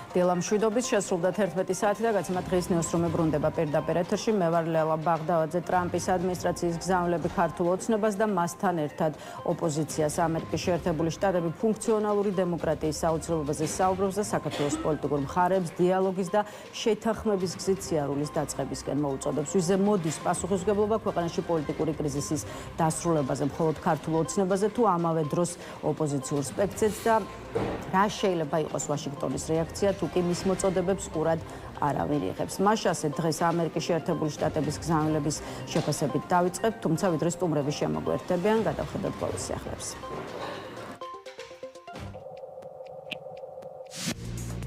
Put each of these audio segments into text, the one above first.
დილა მშვიდობით შესრულდა 11 საათი და გაცემა დღის ნეws რომ ებრუნდება პირდაპირ ეთერში. მე ვარ ლელა ბაღდავაძე. ტრამპის ადმინისტრაციის გზავნილები ქართულ ოცნებას და მასთან ერთად ოპოზიციას ამერიკის შეერთებული შტატები ფუნქციონალური დემოკრატიის საოცრებობაზე საუბრობს და საქართველოს პოლიტიკურ მხარეებს დიალოგის და შეთანხმების გზით სიარულის დაწყებისკენ მოუწოდებს. ვიზე მოდის პასუხისმგებლობა ქვეყანაში პოლიტიკური კრიზისის დასრულებაზე, მხოლოდ ქართულ ოცნებაზე თუ ამავე დროს ოპოზიციურ სპექტრზეც და რა შეიძლება იყოს ვაშინგტონის რეაქცია თუ კი მის მოწოდებებს ყურად არავინ იღებს. მაშასე დღეს ამერიკის შეერთებული შტატების გზავნილების შეფასებით დავიწყებთ, თუმცა ვიდრე სტუმრები შემოგვერთებიან, გადავხედოთ ბოლოს სიახლეებს.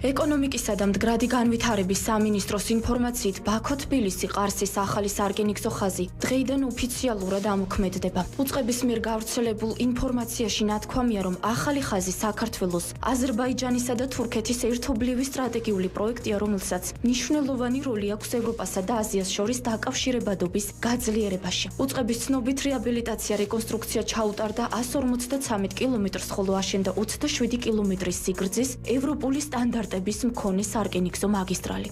ეკონომიკისა და მდგრადი განვითარების სამინისტროს ინფორმაციით ბაქო-თბილისი ყარსის ახალი სარკინიგზო ხაზი დღეიდან ოფიციალურად ამოქმედდება. უწყების მიერ გავრცელებულ ინფორმაციაში ნათქვამია, რომ ახალი ხაზი საქართველოს, აზერბაიჯანისა და თურქეთის ერთობლივი სტრატეგიული პროექტია, რომელსაც მნიშვნელოვანი როლი აქვს ევროპასა და აზიას შორის დაკავშირებადობის გაძლიერებაში. უწყების ცნობით რეაბილიტაცია რეკონსტრუქცია ჩაუტარდა 153 კილომეტრს, ხოლო აშენდა 27 კილომეტრის სიგრძის ევროპული სტანდარტების მქონე სარკინიგზო მაგისტრალი.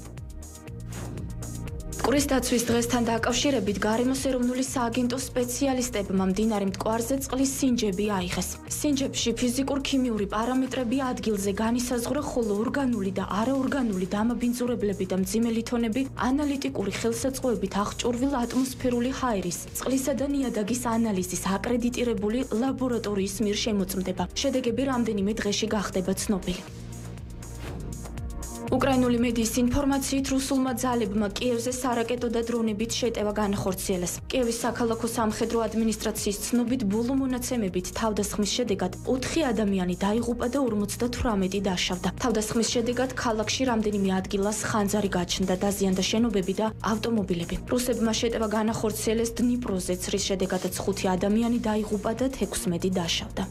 მტკვრის დაცვის დღესთან დაკავშირებით გარემოს ეროვნული სააგენტო სპეციალისტებმა მდინარე მტკვარზე წყლის სინჯები აიღეს. სინჯებში ფიზიკურ-ქიმიური პარამეტრები ადგილზე განისაზღვრა, ხოლო ორგანული და არაორგანული დამაბინძურებლები და მძიმე ლითონები ანალიტიკური ხელსაწყოებით აღჭურვილ ატმოსფერული ჰაერის, წყლისა და ნიადაგის ანალიზის აკრედიტირებული ლაბორატორიის მიერ შემოწმდება. შედეგები რამდენიმე დღეში გახდება ცნობილი. უკრაინული მედიის ინფორმაციით რუსულმა ძალებმა კიევზე სარაკეტო და დრონებით შეტევა განახორციელეს. კიევის საქალაქო სამხედრო ადმინისტრაციის ცნობით ბოლო მონაცემებით თავდასხმის შედეგად 4 ადამიანი დაიღუპა და 58 დაშავდა. თავდასხმის შედეგად ქალაქში რამდენიმე ადგილას ხანძარი გაჩნდა, დაზიანდა შენობები და ავტომობილები. რუსებმა შეტევა განახორციელეს დნიპროზეც, რის შედეგადაც 5 ადამიანი დაიღუპა და 16 დაშავდა.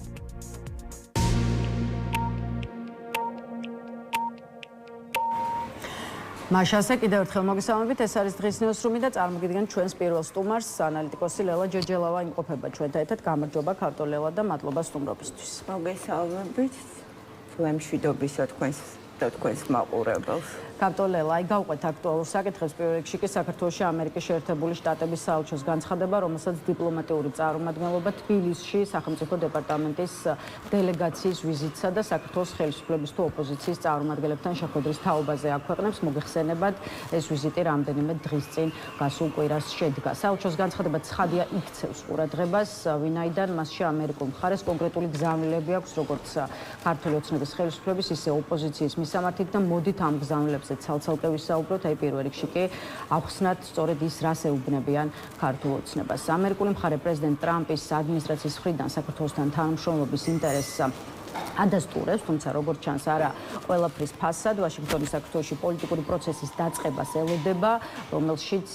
მაშასე კიდევ ერთხელ მოგესალმებით, ეს არის დღის ნეუსრუმი და წარმოგიდგენთ ჩვენს პირველ სტუმარს, ანალიტიკოსი ლელა ჯეჯელავა იმყოფება ჩვენთან ერთად. გამარჯობა ქართულ ლელა და მადლობა სტუმრობისთვის. მოგესალმებით, მშვიდობისა თქვენს მაყურებელს. ქართულ ლელა, გავყვეთ აქტუალურ საკითხებს. პირველ რიგში კი საქართველოში ამერიკის შეერთებული შტატების საელჩოს განცხადება, რომელსაც დიპლომატიური წარმომადგენლობა თბილისში სახელმწიფო დეპარტამენტის დელეგაციის ვიზიტსა და საქართველოს ხელისუფლების თუ ოპოზიციის წარმომადგენლებთან შეხვედრის თაობაზე აქვეყნებს. მოგეხსენებათ, ეს ვიზიტი რამდენიმე დღის წინ გასულ კვირას შედგა. საელჩოს განცხადება ცხადია იქცევს ყურადღებას, ვინაიდან მასში ამერიკულ მხარეს კონკრეტული გზავნილები აქვს, როგორც ქართული ოცნების ხელისუფლების, ისე ოპოზიციის მისამართით და მოდით ამ გზავნილებს ცალ-ცალკე ვისაუბროთ, აი პირველ რიგში კი ავხსნათ სწორედ ის, რას ეუბნებიან ქართულ ოცნებას. ამერიკული მხარე პრეზიდენტ ტრამპის ადმინისტრაციის მხრიდან საქართველოსთან თანამშრომლობის ინტერესს ადასტურებს, თუმცა როგორც ჩანს არა ყველაფრის ფასად, ვაშინგტონის საქართველოში პოლიტიკური პროცესის დაწყებას ელოდება, რომელშიც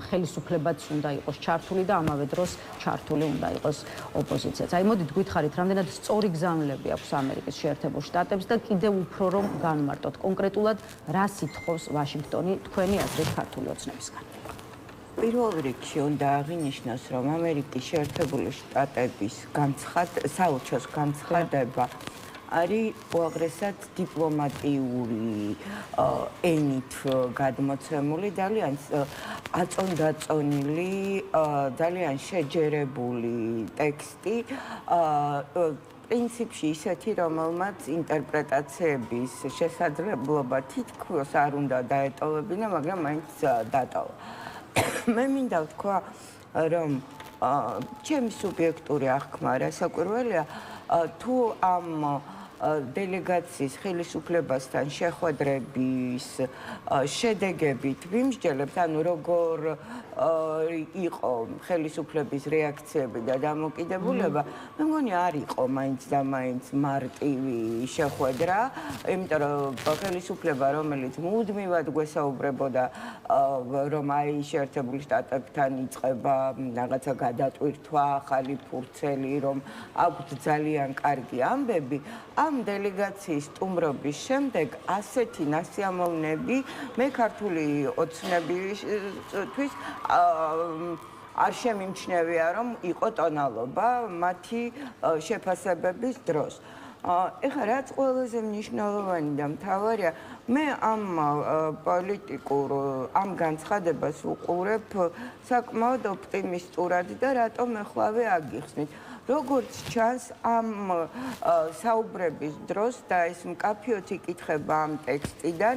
ხელისუფლებაც უნდა იყოს ჩართული და ამავე დროს ჩართული უნდა იყოს ოპოზიციაც. აი მოდით გითხარით, რამდენად სწორი გზავნილები აქვს ამერიკის შეერთებულ შტატებს და კიდევ უფრო რომ განმარტოთ კონკრეტულად, რას ითხოვს ვაშინგტონი თქვენი აზრით ქართული ოცნებისგან. პირველ რიგში უნდა აღინიშნოს, რომ ამერიკის შეერთებული შტატების საელჩოს განცხადება არის უაღრესად დიპლომატიური ენით გადმოცემული, ძალიან აწონდაწონილი, ძალიან შეჯერებული ტექსტი. პრინციპში ისეთი, რომელმაც ინტერპრეტაციების შესაძლებლობა თითქოს არ უნდა დაეტოვებინა, მაგრამ მაინც დატოვა. მე მინდა ვთქვა, რომ ჩემი სუბიექტური აღქმა რასაკვირველია, თუ ამ დელეგაციის ხელისუფლებასთან შეხვედრების შედეგებით ვიმსჯელებთ, ანუ როგორ იყო ხელისუფლების რეაქციები და დამოკიდებულება, მე მგონი არ იყო მაინც და მაინც მარტივი შეხვედრა, იმიტომ რომ ხელისუფლება, რომელიც მუდმივად გვესაუბრებოდა, რომ აი შეერთებული შტატებთან იწყება რაღაცა გადატვირთვა, ახალი ფურცელი, რომ აქვთ ძალიან კარგი ამბები, ამ დელეგაციის სტუმრობის შემდეგ ასეთი ნასიამოვნები მე ქართული ოცნებისთვის არ შემიმჩნევია, რომ იყო ტონალობა მათი შეფასებების დროს. ეხლა რაც ყველაზე მნიშვნელოვანი და მთავარია, მე ამ პოლიტიკურ ამ განცხადებას უყურებ საკმაოდ ოპტიმისტურად და რატომ ეხლავე აგიხსნით. როგორც ჩანს ამ საუბრების დროს და ეს მკაფიოდ იკითხება ამ ტექსტიდან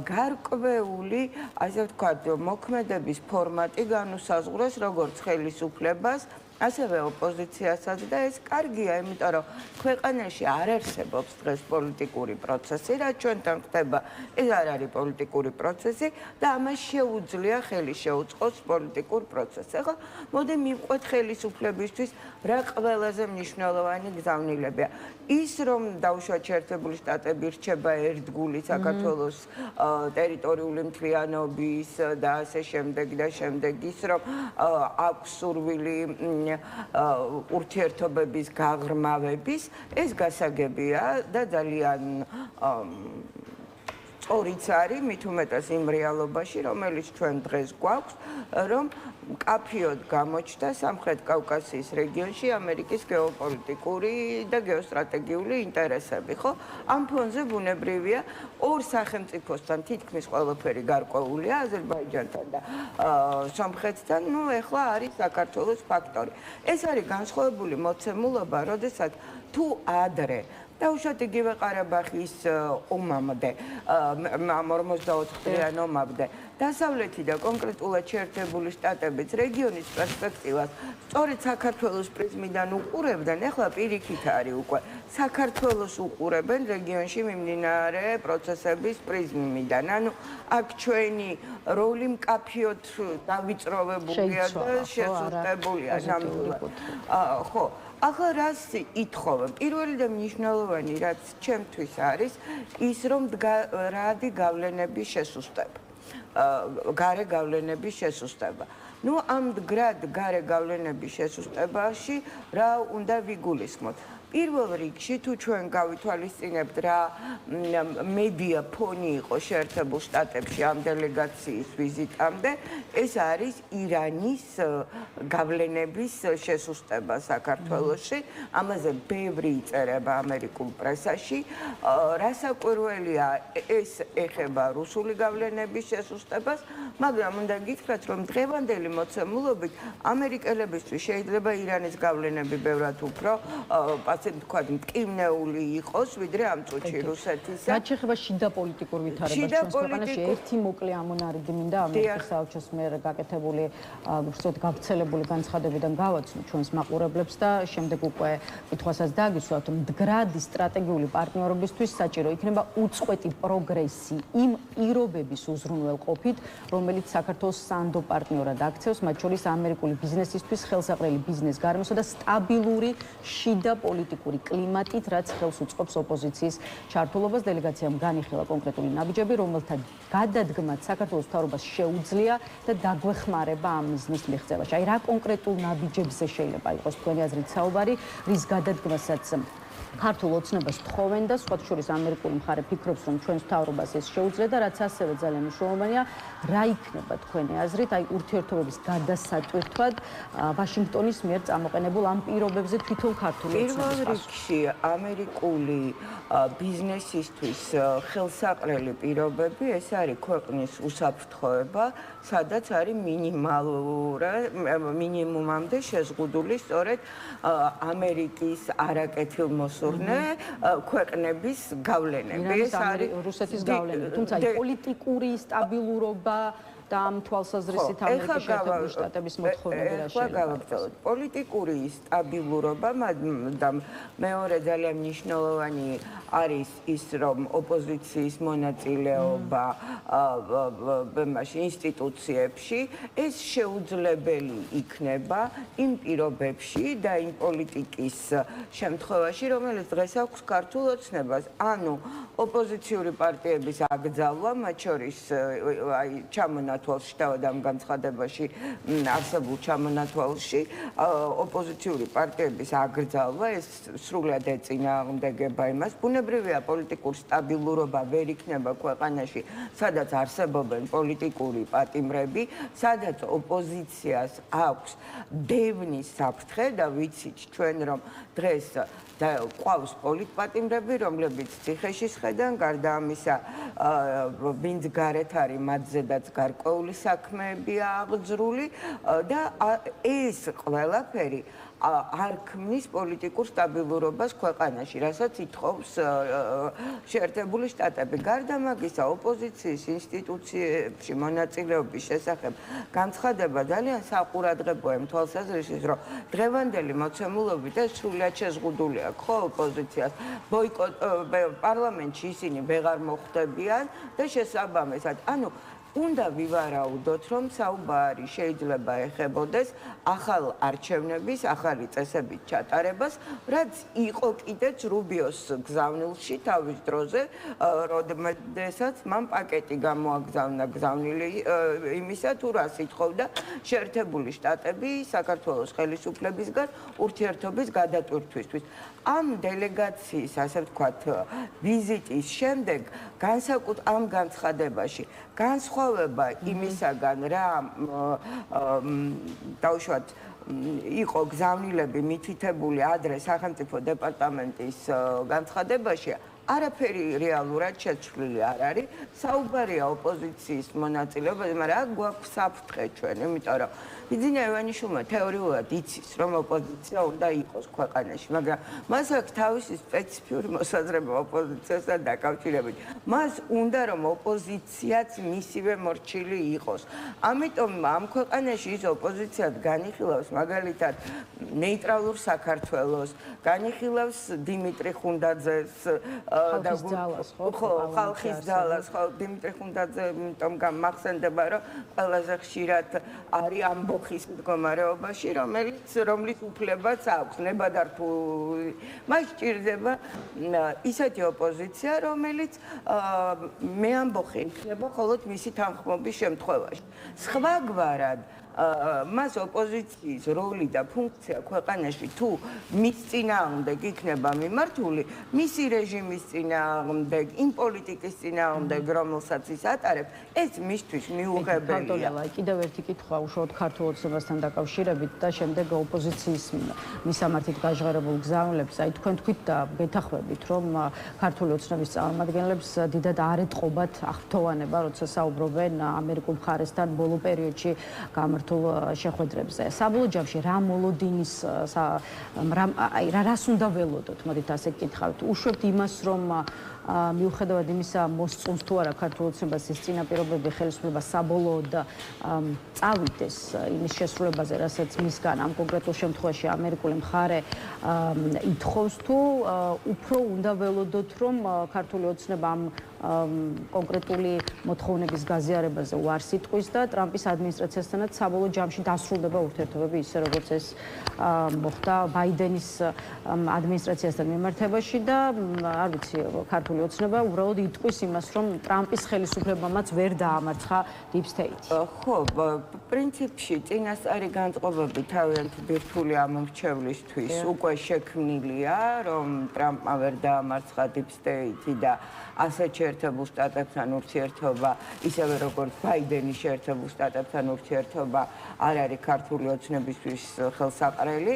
გარკვეული, ასე ვთქვათ, მოქმედების ფორმატი განუსაზღვრეს როგორც ხელისუფლებას, ასევე ოპოზიციასაც და ეს კარგია, იმიტომ რომ ქვეყანაში არ არსებობს დღეს პოლიტიკური პროცესი, რაც ჩვენთან ხდება, ეს არ არის პოლიტიკური პროცესი და ამას შეუძლია ხელი შეუწყოს პოლიტიკურ პროცესს. ახლა მოდი მივყვეთ ხელისუფლებისთვის რა ყველაზე მნიშვნელოვანი გზავნილებია. ის რომ დაუშვათ შეერთებული შტატები რჩება ერთგული საქართველოს ტერიტორიული მთლიანობის და ასე შემდეგ და შემდეგ ის რომ აქვს სურვილი ურთიერთობების გაღრმავების, ეს გასაგებია და ძალიან სწორიც არის, მით უმეტეს იმ რეალობაში, რომელიც ჩვენ დღეს გვაქვს, რომ მკაფიოდ გამოჩნდა სამხრეთ კავკასიის რეგიონში ამერიკის გეოპოლიტიკური და გეოსტრატეგიული ინტერესები, ხო? ამ ფონზე ბუნებრივია ორ სახელმწიფოსთან თითქმის ყველაფერი გარკვეულია, აზერბაიჯანთან და სომხეთთან, ну, ეხლა არის საქართველოს ფაქტორი. ეს არის განსხვავებული მოცემულობა, როდესაც თუ ადრე დაუშვათ იგივე ყარაბაღის ომამდე, 44 დღიან ომამდე, დასავლეთი და კონკრეტულად შეერთებული შტატებიც რეგიონის პერსპექტივას სწორედ საქართველოს პრიზმიდან უყურებდნენ, ეხლა პირიქით არის უკვე საქართველოს უყურებენ რეგიონში მიმდინარე პროცესების პრიზმიდან. ანუ აქ ჩვენი როლი მკაფიოდ დავიწროვებულია და შესუსტებულია ნამდვილად. ხო, ახლა რას ითხოვე? პირველი და მნიშვნელოვანი რაც ჩემთვის არის ის რომ რადი გავლენების შესუსტება. გარე გავლენების შესუსტება. ნუ ამ მდგრად გარე გავლენების შესუსტებაში რა უნდა ვიგულისხმოთ? პირველ რიგში თუ ჩვენ გავითვალისწინებთ რა მედია ფონი იყო შეერთებულ შტატებში ამ დელეგაციის ვიზიტამდე, ეს არის ირანის გავლენების შესუსტება საქართველოში. ამაზე ბევრი იწერება ამერიკულ პრესაში. რასაკვირველია, ეს ეხება რუსული გავლენების შესუსტებას, მაგრამ უნდა გითხრათ, რომ დღევანდელი მოცემულობით ამერიკელებისთვის შეიძლება ირანის გავლენები ბევრად უფრო ასე ვთქვათ, მტკივნეული იყოს, ვიდრე ამ წუთში რუსეთისა. რაც შეეხება შიდა პოლიტიკურ ვითარებას ჩვენს ქვეყანაში, ერთი მოკლე ამონარიდი მინდა ამერიკის საელჩოს მიერ გაკეთებული, უბრალოდ გავრცელებული განცხადებიდან გავაცნო ჩვენს მაყურებლებს და შემდეგ უკვე კითხვასაც დააგისვათ, მდგრადი სტრატეგიული პარტნიორობისთვის საჭირო იქნება უწყვეტი პროგრესი იმ პირობების უზრუნველყოფით, რომელიც საქართველოს სანდო პარტნიორად აქცევს, მათ შორის ამერიკული ბიზნესისთვის ხელსაყრელი ბიზნეს გარემოსა და სტაბილური შიდა პოლიტიკური კლიმატით, რაც ხელს უწყობს ოპოზიციის ჩართულობას. დელეგაციამ განიხილა კონკრეტული ნაბიჯები, რომელთა გადადგმაც საქართველოს მთავრობას შეუძლია და დაგვეხმარება ამ მიზნის მიღწევაში. აი რა კონკრეტულ ნაბიჯებზე შეიძლება იყოს თქვენი აზრით საუბარი, რის გადადგმასაც ქართულ ოცნებას თხოვენ და სხვათა შორის ამერიკული მხარე ფიქრობს, რომ ჩვენს მთავრობას ეს შეუძლია და რაც ასევე ძალიან მნიშვნელოვანია, რა იქნება თქვენი აზრით, აი ურთიერთობების გადასატვირთვად ვაშინგტონის მიერ წამოყენებულ ამ პირობებზე თვითონ ქართული ოცნების პირველ რიგში ამერიკული ბიზნესისთვის ხელსაყრელი პირობები, ეს არის ქვეყნის უსაფრთხოება, სადაც არის მინიმუმამდე შეზღუდული სწორედ ამერიკის არაკეთილმოსურნე ქვეყნების გავლენები. ეს არის რუსეთის გავლენები, თუმცა პოლიტიკური სტაბილურობა და ამ თვალსაზრისით ამერიკის შეერთებული შტატების მოთხოვნები რა შეიძლება. პოლიტიკური სტაბილურობა და მეორე ძალიან მნიშვნელოვანი არის ის, რომ ოპოზიციის მონაწილეობა ინსტიტუციებში ეს შეუძლებელი იქნება იმ პირობებში და იმ პოლიტიკის შემთხვევაში, რომელიც დღეს აქვს ქართულ ოცნებას. ანუ ოპოზიციური პარტიების აკრძალვა, მათ შორის ჩამონა ჩამონათვალში, თავად ამ განცხადებაში არსებულ ჩამონათვალში ოპოზიციური პარტიების აკრძალვა ეს სრულად ეწინააღმდეგება იმას. ბუნებრივია პოლიტიკურ სტაბილურობა ვერ იქნება ქვეყანაში, სადაც არსებობენ პოლიტიკური პატიმრები, სადაც ოპოზიციას აქვს დევნის საფრთხე და ვიცით ჩვენ რომ დღეს ყავს პოლიტპატიმრები, რომლებიც ციხეში შედან, გარდა ამისა ვინც გარეთ არის, მათზედაც გარკვეული საქმეებია აღძრული და ეს ყველაფერი არ ქმნის პოლიტიკურ სტაბილურობას ქვეყანაში, რასაც ითხოვს შეერთებული შტატები. გარდა მაგისა, ოპოზიციის ინსტიტუციებში მონაწილეობის შესახებ განცხადება ძალიან საყურადღებოა იმ თვალსაზრისით, რომ დღევანდელი მოცემულობით ეს სრულად შეზღუდული აქვს ხო ოპოზიციას. პარლამენტში ისინი ვეღარ მოხვდებიან და შესაბამისად, ანუ უნდა ვივარაუდოთ, რომ საუბარი შეიძლება ეხებოდეს ახალ არჩევნების, ახალი წესებით ჩატარებას, რაც იყო კიდეც რუბიოს გზავნილში თავის დროზე, როდესაც მან პაკეტი გამოაგზავნა გზავნილი იმისა, თუ რას ითხოვდა შეერთებული შტატები საქართველოს ხელისუფლებისგან ურთიერთობის გადატვირთვისთვის. ამ დელეგაციის, ასე ვთქვათ, ვიზიტის შემდეგ ამ განცხადებაში განსხვავება იმისაგან, რა დაუშვათ იყო გზავნილები მითითებული ადრე სახელმწიფო დეპარტამენტის განცხადებაში, არაფერი რეალურად შეცვლილი არ არის. საუბარია ოპოზიციის მონაწილეობაზე, მაგრამ აქ გვაქვს საფრთხე ჩვენ, იმიტომ რომ ბიძინა ივანიშვილმა თეორიულად იცის, რომ ოპოზიცია უნდა იყოს ქვეყანაში, მაგრამ მას აქვს თავისი სპეციფიური მოსაზრება ოპოზიციასთან დაკავშირებით. მას უნდა რომ ოპოზიციაც მისივე მორჩილი იყოს. ამიტომ ამ ქვეყანაში ის ოპოზიციად განიხილავს მაგალითად ნეიტრალურ საქართველოს, განიხილავს დიმიტრი ხუნდაძეს ხალხის ძალას, ხო, დიმიტრი ხუნდაძე, იმიტომ გამახსენდება, რომ ყველაზე ხშირად არის ამბოხის მდგომარეობაში, რომლის უფლებაც აქვს, ნებადართული. მას სჭირდება ისეთი ოპოზიცია, რომელიც მეამბოხი იქნება მხოლოდ მისი თანხმობის შემთხვევაში. სხვაგვარად მას ოპოზიციის როლი და ფუნქცია ქვეყანაში თუ მის წინააღმდეგ იქნება მიმართული, მისი რეჟიმის წინააღმდეგ, იმ პოლიტიკის წინააღმდეგ, რომელსაც ის ატარებს, ეს მისთვის მიუღებელია. კიდევ ერთი კითხვა უშუალოდ ქართულ ოცნებასთან დაკავშირებით და შემდეგ ოპოზიციის მისამართით გაჟღერებულ გზავნილებს, აი თქვენ თქვით და გეთანხმებით, რომ ქართული ოცნების წარმომადგენლებს დიდად არ ეტყობათ აღფრთოვანება, როცა საუბრობენ ამერიკულ მხარესთან ბოლო პერიოდში შეხვედრებზე. საბოლოო ჯამში რა მოლოდინის რას უნდა ველოდოთ, მოდით ასე გკითხავთ. უშვებთ იმას, რომ მიუხედავად იმისა, მოსწონს თუ არა ქართულ ოცნებას ის წინაპირობები ხელისუფლება საბოლოოდ წავიდეს იმის შესრულებაზე, რასაც მისგან ამ კონკრეტულ შემთხვევაში ამერიკული მხარე ითხოვს, თუ უფრო უნდა ველოდოთ, რომ ქართული ოცნება ამ კონკრეტული მოთხოვნების გაზიარებაზე უარს იტყვის და ტრამპის ადმინისტრაციასთანაც საბოლოო ჯამში დასრულდება ურთიერთობები ისე როგორც ეს მოხდა ბაიდენის ადმინისტრაციასთან მიმართებაში და არ ვიცი ქართული ოცნება უბრალოდ იტყვის იმას, რომ ტრამპის ხელისუფლებამაც ვერ დაამარცხა deep state. ხო, პრინციპში წინასწარი განწყობები თავიანთი ბირთვული ამომრჩევლისთვის უკვე შექმნილია, რომ ტრამპმა ვერ დაამარცხა deep state და ასეთ შეერთებულ შტატებთან ურთიერთობა, ისევე როგორც ბაიდენის შეერთებულ შტატებთან ურთიერთობა არ არის ქართული ოცნებისთვის ხელსაყრელი.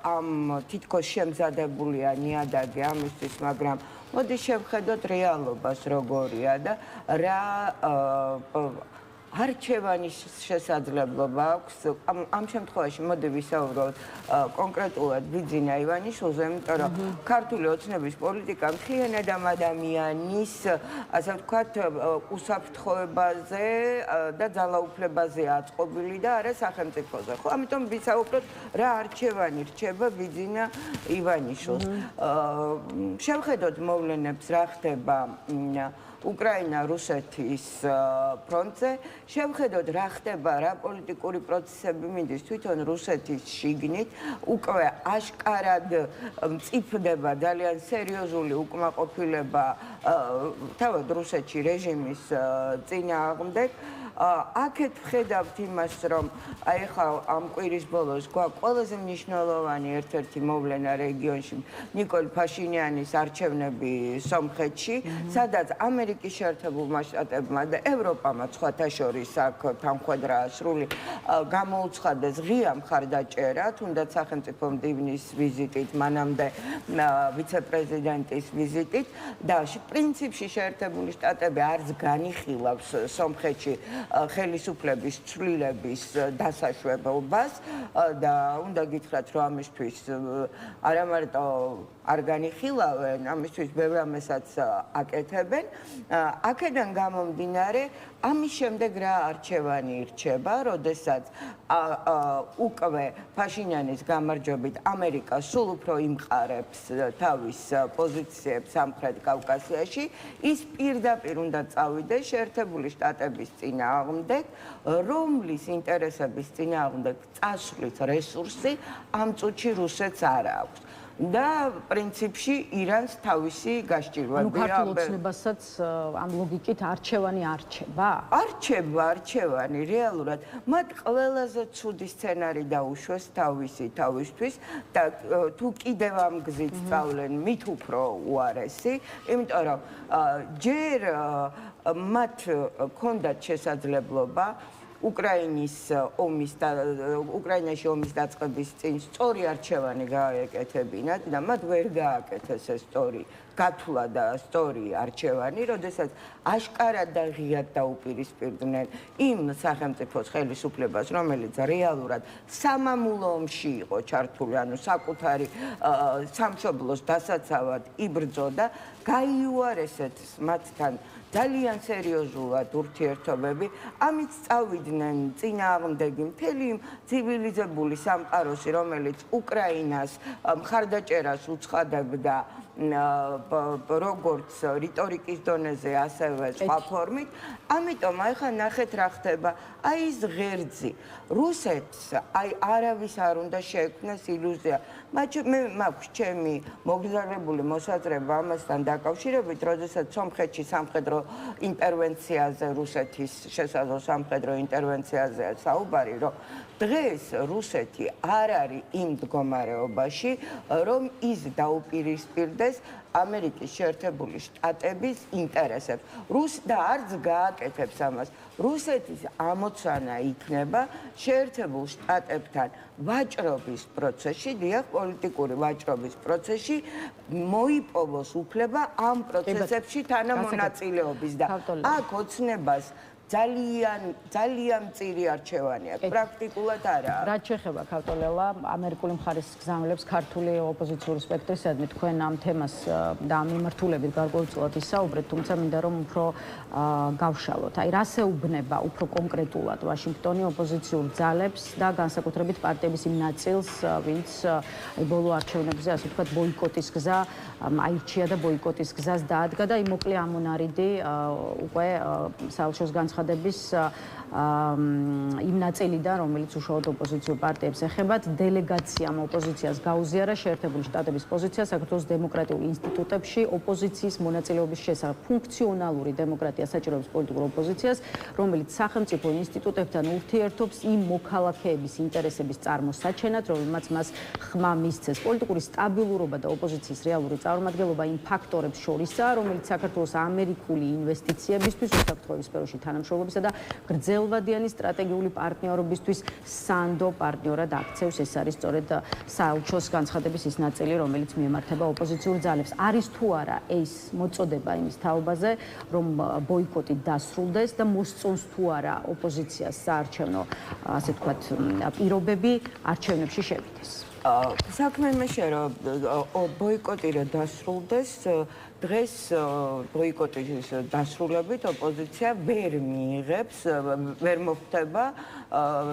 ამ თითქოს შემზადებულია ნიადაგი ამისთვის, მაგრამ მოდი შევხედოთ რეალობას როგორია და რა არჩევანის შესაძლებლობა აქვს. ამ შემთხვევაში მოდი ვისაუბროთ კონკრეტულად ბიძინა ივანიშვილზე, იმიტომ რომ ქართული ოცნების პოლიტიკა მთლიანად ამ ადამიანის, ასე ვთქვათ, უსაფრთხოებაზე და ძალაუფლებაზე აწყობილი და არა სახელმწიფოზე. ხო, ამიტომ ვისაუბროთ რა არჩევანი რჩება ბიძინა ივანიშვილს. შევხედოთ მოვლენებს, რა ხდება უკრაინა-რუსეთის ფრონტზე, შევხედოთ რა ხდება, რა პოლიტიკური პროცესები მინდის თვითონ რუსეთის შიგნით, უკვე აშკარად მწიფდება ძალიან სერიოზული უკმაყოფილება თავად რუსეთში რეჟიმის წინააღმდეგ. აქეთ ვხედავთ იმას, რომ აი ხა ამ კვირის ბოლოს გვაქვს ყველაზე მნიშვნელოვანი ერთ-ერთი მოვლენა რეგიონში ნიკოლ ფაშინიანის არჩევნები სომხეთში, სადაც ამერიკის შეერთებულმა შტატებმა და ევროპამაც სხვათა შორის აქ თანხმედრა სრული გამოუცხადეს ღია მხარდაჭერა, თუნდაც სახელმწიფო მდივნის ვიზიტით, მანამდე ვიცე-პრეზიდენტის ვიზიტით და პრინციპში შეერთებული შტატები არც განიხილავს სომხეთში ხელისუფლების ცვლილების დასაშვებობას და უნდა გითხრათ, რომ ამისთვის არა მარტო არ განიხილავენ, ამისთვის ბევრ ამასაც აკეთებენ. აქედან გამომდინარე, ამის შემდეგ რა არჩევანი ირჩება, როდესაც უკვე ფაშინიანის გამარჯვებით ამერიკა სულ უფრო იმყარებს თავის პოზიციებს სამხრეთ კავკასიაში, ის პირდაპირ უნდა წავიდეს შეერთებული შტატების წინააღმდეგ, რომლის ინტერესების წინააღმდეგ წასვლის რესურსი ამ წუთში რუსეთს არ აქვს. და პრინციპში ირანს თავისი გასჭირვები ქართულ ოცნებასაც ამ ლოგიკით არჩევანი არჩება? არჩევანი რეალურად მათ ყველაზე ცუდი სცენარი დაუშვეს თავისთვის და თუ კიდევ ამ გზით სწავლენ მით უფრო უარესი, იმიტომ რომ ჯერ მათ ჰქონდათ შესაძლებლობა უკრაინაში ომის დაწყების წინ სწორი არჩევანი გააკეთებინათ და მათ ვერ გააკეთეს ეს სწორი გათვლა და სწორი არჩევანი, როდესაც აშკარად და ღიად დაუპირისპირდნენ იმ სახელმწიფოს ხელისუფლებას, რომელიც რეალურად სამამულო ომში იყო ჩართული, ანუ საკუთარი სამშობლოს დასაცავად იბრძოდა, გაიუარესეთ მათთან ძალიან სერიოზულად ურთიერთობები, ამით წავიდნენ წინააღმდეგი მთელი ცივილიზებული სამყაროსი, რომელიც უკრაინას მხარდაჭერას უცხადებდა როგორც რიტორიკის დონეზე, ასევე სხვა ფორმით. ამიტომ აი ხა ნახეთ რა ხდება, აი ეს ღერძი. რუსეთს აი არავის არ უნდა შეექმნას ილუზია. მე მაქვს ჩემი მოგზაურებული მოსაზრება ამასთან დაკავშირებით, როდესაც სომხეთში სამხედრო ინტერვენციაზე, რუსეთის შესაძლო სამხედრო ინტერვენციაზეა საუბარი, რომ დღეს რუსეთი არ არის იმ მდგომარეობაში, რომ ის დაუპირისპირდეს ამერიკის შეერთებული შტატების ინტერესებს. და არც გააკეთებს ამას. რუსეთის ამოცანა იქნება შეერთებულ შტატებთან ვაჭრობის პროცესში, პოლიტიკური ვაჭრობის პროცესში მოიპოვოს უფლება ამ პროცესებში თანამონაწილეობის და აქ ოცნებას ძალიან მწირი არჩევანი აქვს, პრაქტიკულად არაა. რაც შეეხება ქავტოლელა, ამერიკული მხარის გზავნილებს ქართული ოპოზიციური სპექტრისადმი თქვენ ამ თემას და ამ მიმართულებით გარკვეულწილად ისაუბრეთ, თუმცა მინდა რომ უფრო გავშალოთ. აი რას ეუბნება უფრო კონკრეტულად ვაშინგტონი ოპოზიციურ ძალებს და განსაკუთრებით პარტიების იმ ნაწილს, ვინც ბოლო არჩევნებზე, ასე ვთქვათ, ბოიკოტის გზა აირჩია და ბოიკოტის გზას დაადგა და მოკლე ამონარიდი უკვე საელჩოს განცხადების იმ ნაწილიდან, რომელიც უშუალოდ ოპოზიციურ პარტიებს ეხებათ, დელეგაციამ ოპოზიციას გაუზიარა შეერთებული შტატების პოზიცია საქართველოს დემოკრატიულ ინსტიტუტებში ოპოზიციის მონაწილეობის შესახებ. ფუნქციონალური დემოკრატია საჭიროებს პოლიტიკურ ოპოზიციას, რომელიც სახელმწიფო ინსტიტუტებთან ურთიერთობს იმ მოქალაქეების ინტერესების წარმოსაჩენად, რომელმაც მას ხმა მისცეს. პოლიტიკური სტაბილურობა და ოპოზიციის რეალური წარმომადგენლობა იმ ფაქტორებს შორისაა, რომელიც საქართველოს ამერიკული ინვესტიციებისთვის უსაფრთხოების სფეროში თანამშრომლობისა და გრძელვადიანი სტრატეგიული პარტნიორობისთვის სანდო პარტნიორად აქცევს. ეს არის სწორედ საელჩოს განცხადების ის ნაწილი, რომელიც მიემართება ოპოზიციურ ძალებს. არის თუ არა ეს მოწოდება იმის თაობაზე, რომ ბოიკოტი დასრულდეს და მოსწონს თუ არა ოპოზიციას საარჩევნო, ასე ვთქვათ, პირობები არჩევნებში შევიდეს. საქმე იმაშია, რომ ბოიკოტი რა დასრულდეს, დღეს ბოიკოტის დასრულებით ოპოზიცია ვერ მიიღებს, ვერ მოხდება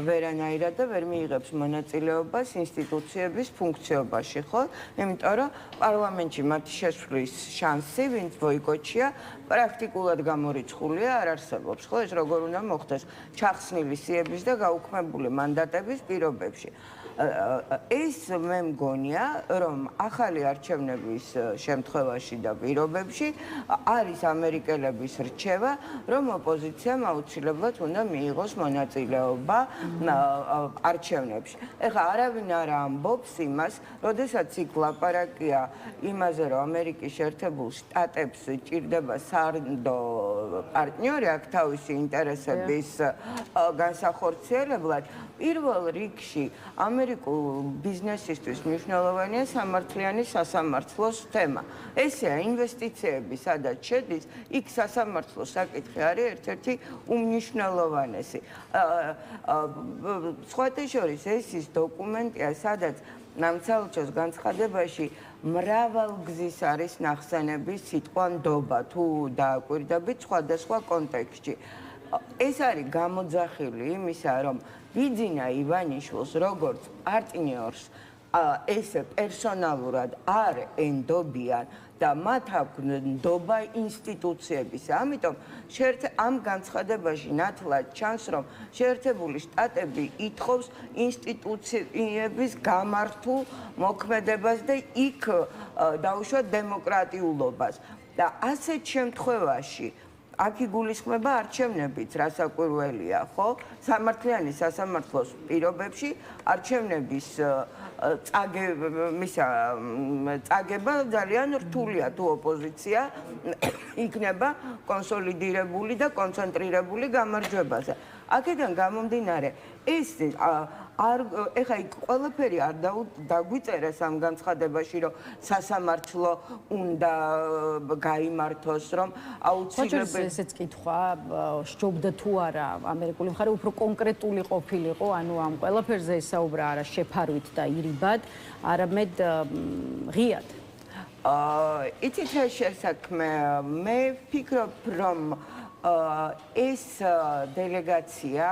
ვერანაირად და ვერ მიიღებს მონაწილეობას ინსტიტუციების ფუნქციობაში, ხო? იმიტომ რომ პარლამენტში მათი შესვლის შანსი, ვინც ბოიკოტშია, პრაქტიკულად გამორიცხულია, არ არსებობს, ხო? ეს როგორ უნდა მოხდეს ჩახსნილი სიების და გაუქმებული მანდატების პირობებში. ეს მე მგონია, რომ ახალი არჩევნების შემთხვევაში და პირობებში არის ამერიკელების რჩევა, რომ ოპოზიციამ აუცილებლად უნდა მიიღოს მონაწილეობა არჩევნებში. ეხლა არავინ არ ამბობს იმას, როდესაც იქ ლაპარაკია იმაზე, რომ ამერიკის შეერთებულ შტატებს ჭირდება სანდო პარტნიორი აქ თავისი ინტერესების განსახორციელებლად, პირველ რიგში ამერიკულ ბიზნესისთვის მნიშვნელოვანია სამართლიანი სასამართლოს თემა. ესეა ინვესტიციები, სადაც შედის, იქ სასამართლოს საკითხი არის ერთ-ერთი უმნიშვნელოვანესი. სხვათა შორის ეს ის დოკუმენტია, სადაც ნამცალჭოს განცხადებაში მრავალგზის არის ნახსენები სიტყვა ნდობა, თუ დააკვირდებით სხვადასხვა კონტექსტში. ეს არის გამოძახილი იმისა, რომ ბიძინა ივანიშვილს როგორც პარტნიორს ესე პერსონალურად არ ენდობიან და მათ აქვს ნდობა ინსტიტუციების. ამიტომ ამ განცხადებაში ნათლად ჩანს, რომ შეერთებული შტატები ითხოვს ინსტიტუციების გამართულ მოქმედებას და იქ დაუშვათ დემოკრატიულობას. და ასეთ შემთხვევაში აქ იგულისხმება არჩევნებიც, რასაკვირველია, ხო? სამართლიანი სასამართლოს პირობებში არჩევნების წაგება ძალიან რთულია, თუ ოპოზიცია იქნება კონსოლიდირებული და კონცენტრირებული გამარჯვებაზე. აქედან გამომდინარე, ეს ეხლა იქ ყველაფერი არ დაგვიწერეს ამ განცხადებაში, რომ სასამართლო უნდა გაიმართოს, რომ აუცილებელი ესეც კითხვა, სჯობდა თუ არა ამერიკული მხარე უფრო კონკრეტული ყოფილიყო, ანუ ამ ყველაფერზე ესაუბრა არა შეფარვით და ირიბად, არამედ ღიად. იცით რა შესაქმე, მე ვფიქრობ, რომ ეს დელეგაცია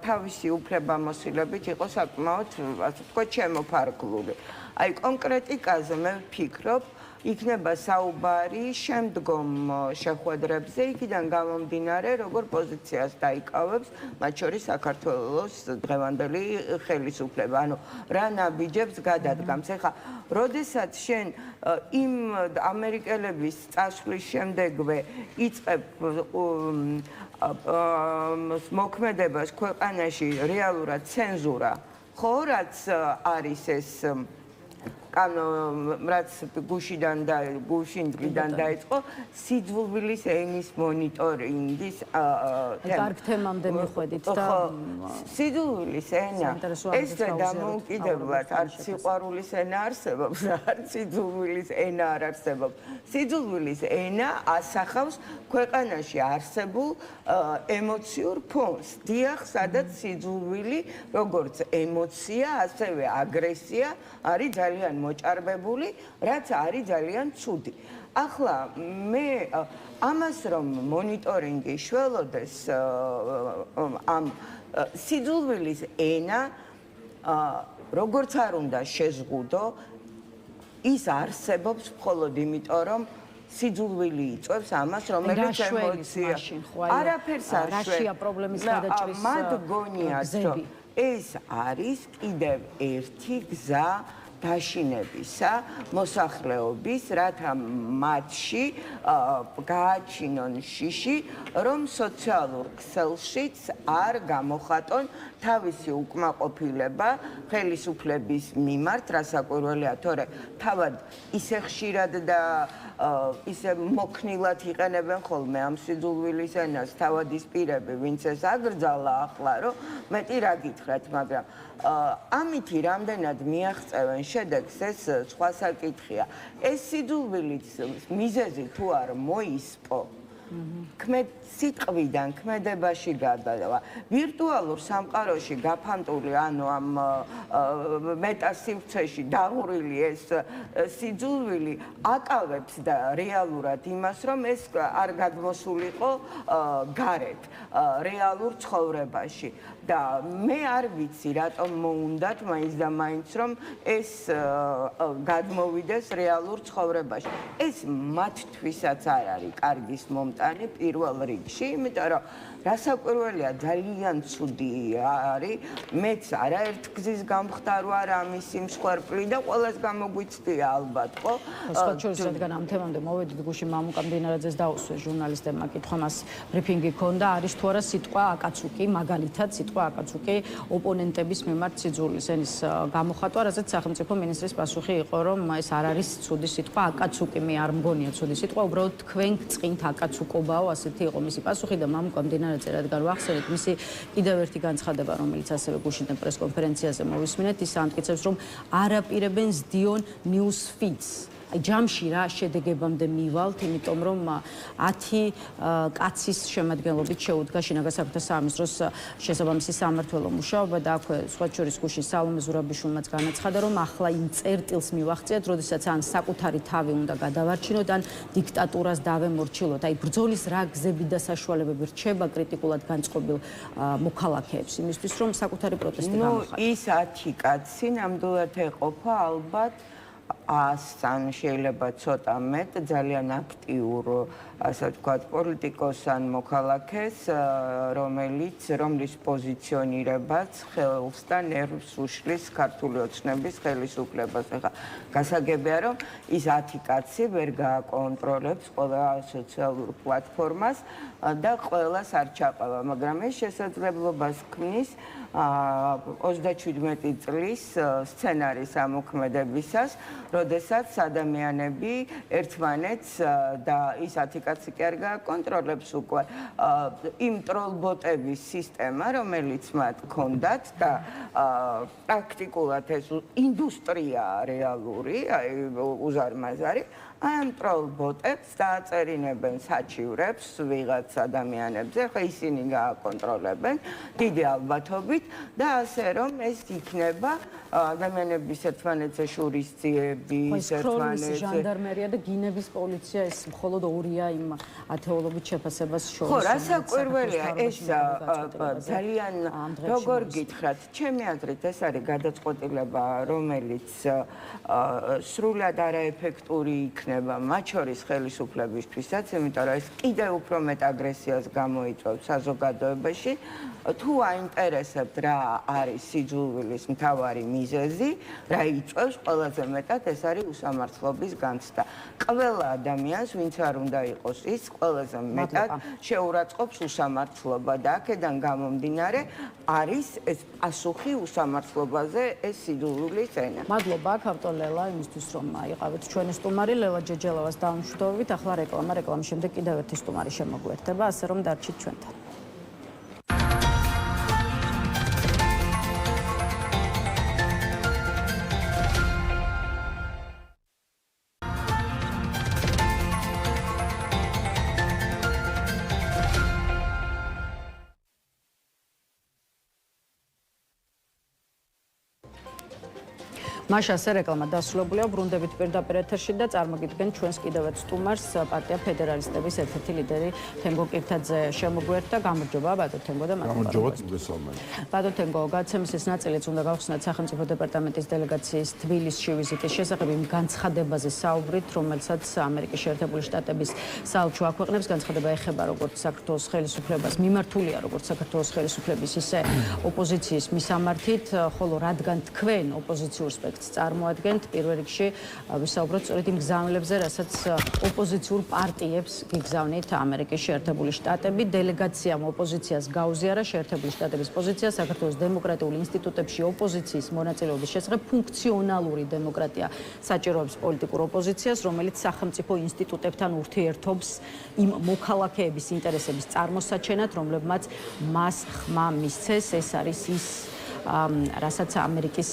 თავისი უფლებამოსილებით იყო საკმაოდ, ასე ვთქვათ, შემოფარგლული. აი კონკრეტიკაზე მე ვფიქრობ, იქნება საუბარი შემდგომ შეხვედრებზე, იქიდან გამომდინარე, როგორ პოზიციას დაიკავებს, მათ შორის საქართველოს დღევანდელი ხელისუფლება. ანუ რა ნაბიჯებს გადადგამს. ეხლა, როდესაც შენ იმ ამერიკელების წასვლის შემდეგვე იწყებ მოქმედებას ქვეყანაში რეალურად ცენზურა, ხო, რაც არის ეს რაც გუშინდლიდან დაიწყო სიძულვილის ენის მონიტორინგის კარგ თემამდე მიხვედით და სიძულვილის ენა ეს დამოუკიდებლად არც სიყვარულის ენა არსებობს, არც სიძულვილის ენა არ არსებობს. სიძულვილის ენა ასახავს ქვეყანაში არსებულ ემოციურ ფონს. დიახ, სადაც სიძულვილი როგორც ემოცია, ასევე აგრესია არის ძალიან მოჭარბებული, რაც არის ძალიან ცუდი. ახლა მე ამას რომ მონიტორინგი შველოდეს ამ სიძულვილის ენა როგორც არ უნდა შეზღუდო, ის არსებობს მხოლოდ იმიტომ, რომ სიძულვილი იწვევს ამას, რომელიც ემოცია. არაფერს არ რაშია პრობლემის გადაჭრის მათ გონიათ, რომ ეს არის კიდევ ერთი გზა დაშინებისა მოსახლეობის, რათა მათში გააჩინონ შიში, რომ სოციალურ ქსელშიც არ გამოხატონ თავისი უკმაყოფილება ხელისუფლების მიმართ, რასაკვირველია, თორე თავად ისე ხშირად და ისე მოქნილად იყენებენ ხოლმე ამ სიძულვილის ენას თავადის პირები, ვინც ეს აგრძალა ახლა, რომ მეტი რა გითხრათ, მაგრამ ამითი რამდენად მიაღწევენ შედეგს, ეს სხვა საკითხია. ეს სიძულვილის მიზეზი თუ არ მოისპო, სიტყვიდან ქმედებაში გადავა. ვირტუალურ სამყაროში გაფანტული, ანუ ამ მეტასივრცეში დაღურილი ეს სიძულვილი აკავებს და რეალურად იმას, რომ ეს არ გადმოსულიყო გარეთ, რეალურ ცხოვრებაში. და მე არ ვიცი, რატომ მოუნდათ მაინც და მაინც, რომ ეს გადმოვიდეს რეალურ ცხოვრებაში. ეს მათთვისაც არ არის კარგის მომტანი პირველ რიგში, იმიტომ რომ რასაკვირველია, ძალიან ცუდი არის. მეც არაერთ გზის გამხდარვა ამის სიმსხვერპლი და ყველას გამოგვიცდია ალბათ, ხო? სხვა შორის, რადგან ამ თემამდე მოვედით, გუშინ მამუკა მდინარაძეს დაუსვეს ჟურნალისტებმა კითხვა, მას ბრიფინგი ჰქონდა, არის თუ არა სიტყვა აკაცუკი, მაგალითად სიტყვა აკაცუკი ოპონენტების მიმართ სიძულვის ენის გამოხატვა, რაზეც სახელმწიფო მინისტრის პასუხი იყო, რომ ეს არ არის ცუდი სიტყვა, აკაცუკი მე არ მგონია ცუდი სიტყვა, უბრალოდ თქვენ გწყინთ აკაცუკობაო, ასეთი იყო მისი პასუხი და მამუკა მდინარაძე, რადგან ვახსენეთ, მისი კიდევ ერთი განცხადება, რომელიც ასევე გუშინ პრესკონფერენციაზე მოვისმინეთ, ის ამტკიცებს, რომ არ აპირებენ ზდიონ news feeds. ჯამში რა შედეგებამდე მივალთ, იმიტომ რომ 10 კაცის შემადგენლობით შეუდგა შინაგან საქმეთა სამინისტროს შესაბამისი სამმართველო მუშაობა და აქვე სხვა შორის გუშინ სალომე ზურაბიშვილმაც განაცხადა, რომ ახლა იმ წერტილს მივახციეთ, როდესაც ან საკუთარი თავი უნდა გადავარჩინოთ, ან დიქტატურას დავემორჩილოთ. აი ბრძოლის რა გზები და საშუალებები რჩება კრიტიკულად განწყობილ მოქალაქეებს იმისთვის, რომ საკუთარი პროტესტი გამოხატონ. ის 10 კაცი ნამდვილად ეყოფა ალბათ 100-თან შეიძლება ცოტა მეტ ძალიან აქტიურ ასე ვთქვათ პოლიტიკოს ან მოქალაქეს რომლის პოზიციონირებაც ხელს და ნერვს უშლის ქართული ოცნების ხელისუფლებას. ახლა გასაგებია რომ ის 10 კაცი ვერ გააკონტროლებს ყველა სოციალურ პლატფორმას და ყველას არ ჩაყავა, მაგრამ ეს შესაძლებლობას ქმნის 37 წლის სცენარის ამოქმედებისას, როდესაც ადამიანები ერთმანეთს და ის 10 კაცი კი არ გააკონტროლებს უკვე იმ ტროლბოტების სისტემა, რომელიც მათ ჰქონდათ და პრაქტიკულად ეს ინდუსტრიაა რეალური, აი უზარმაზარი. ამ ტროლბოტებს დააწერინებენ საჩივრებს ვიღაც ადამიანებზე, ხო ისინი გააკონტროლებენ დიდი ალბათობით და ასე რომ ეს იქნება ადამიანების ერთმანეთზე შურისძიების, ერთმანეთზე ჟანდარმერია და გინების პოლიცია ეს მხოლოდ ორია იმ ათეულობით შეფასებას შორის. ხო, რასაკვირველია ეს ძალიან როგორ გითხრათ, ჩემი აზრით ეს არის გადაწყვეტილება, რომელიც სრულად არაეფექტური იქნება მათ შორის ხელისუფლებისთვისაც, იმიტომ რომ ეს კიდევ უფრო მეტ აგრესიას გამოიწვევს საზოგადოებაში. თუ აინტერესებთ რა არის სიძულვილის მთავარი მიზეზი, რა იწვევს ყველაზე მეტად, ეს არის უსამართლობის განცდა. ყველა ადამიანს, ვინც არ უნდა იყოს ის, ყველაზე მეტად შეურაცხყოფს უსამართლობა და აქედან გამომდინარე არის ეს პასუხი უსამართლობაზე, ეს სიძულვილის ენა. მადლობა ქავტო ლელა იმისთვის რომ იყავით ჩვენი სტუმარი ლელა ჯეჯელავას დავუმშვიდობებით. ახლა რეკლამის შემდეგ კიდევ ერთი სტუმარი შემოგვერთება, ასე რომ დარჩით ჩვენთან. მაშა ასე რეკლამა დასრულებულია, ბრუნდებით პირდაპირ ეთერში და წარმოგიდგენ ჩვენს კიდევ ერთ სტუმარს, პარტია ფედერალისტების ერთ-ერთი ლიდერი თენგო კირთაძე შემოგვერთა. გამარჯობა ბატონ თენგო და გამარჯობა მოგესალმებით. ბატონ თენგო, გაცემის ეს ნაწილიც უნდა გავხსნათ სახელმწიფო დეპარტამენტის დელეგაციის თბილისში ვიზიტის შესახებ იმ განცხადებაზე საუბრით, რომელსაც ამერიკის შეერთებული შტატების საელჩო აქვეყნებს. განცხადება ეხება როგორც საქართველოს ხელისუფლებას, მიმართულია როგორც საქართველოს ხელისუფლების, ისე ოპოზიციის მისამართით, ხოლო რადგან თქვენ ოპოზიციურ სპექტრს წარმოადგენთ, პირველ რიგში ვისაუბროთ სწორედ იმ გზავნილებზე, რასაც ოპოზიციურ პარტიებს გიგზავნით ამერიკის შეერთებული შტატები. დელეგაციამ ოპოზიციას გაუზიარა შეერთებული შტატების პოზიცია საქართველოს დემოკრატიულ ინსტიტუტებში ოპოზიციის მონაწილეობის შესახებ. ფუნქციონალური დემოკრატია საჭიროებს პოლიტიკურ ოპოზიციას, რომელიც სახელმწიფო ინსტიტუტებთან ურთიერთობს იმ მოქალაქეების ინტერესების წარმოსაჩენად, რომლებმაც მას ხმა მისცეს. ეს არის ის რასაც ამერიკის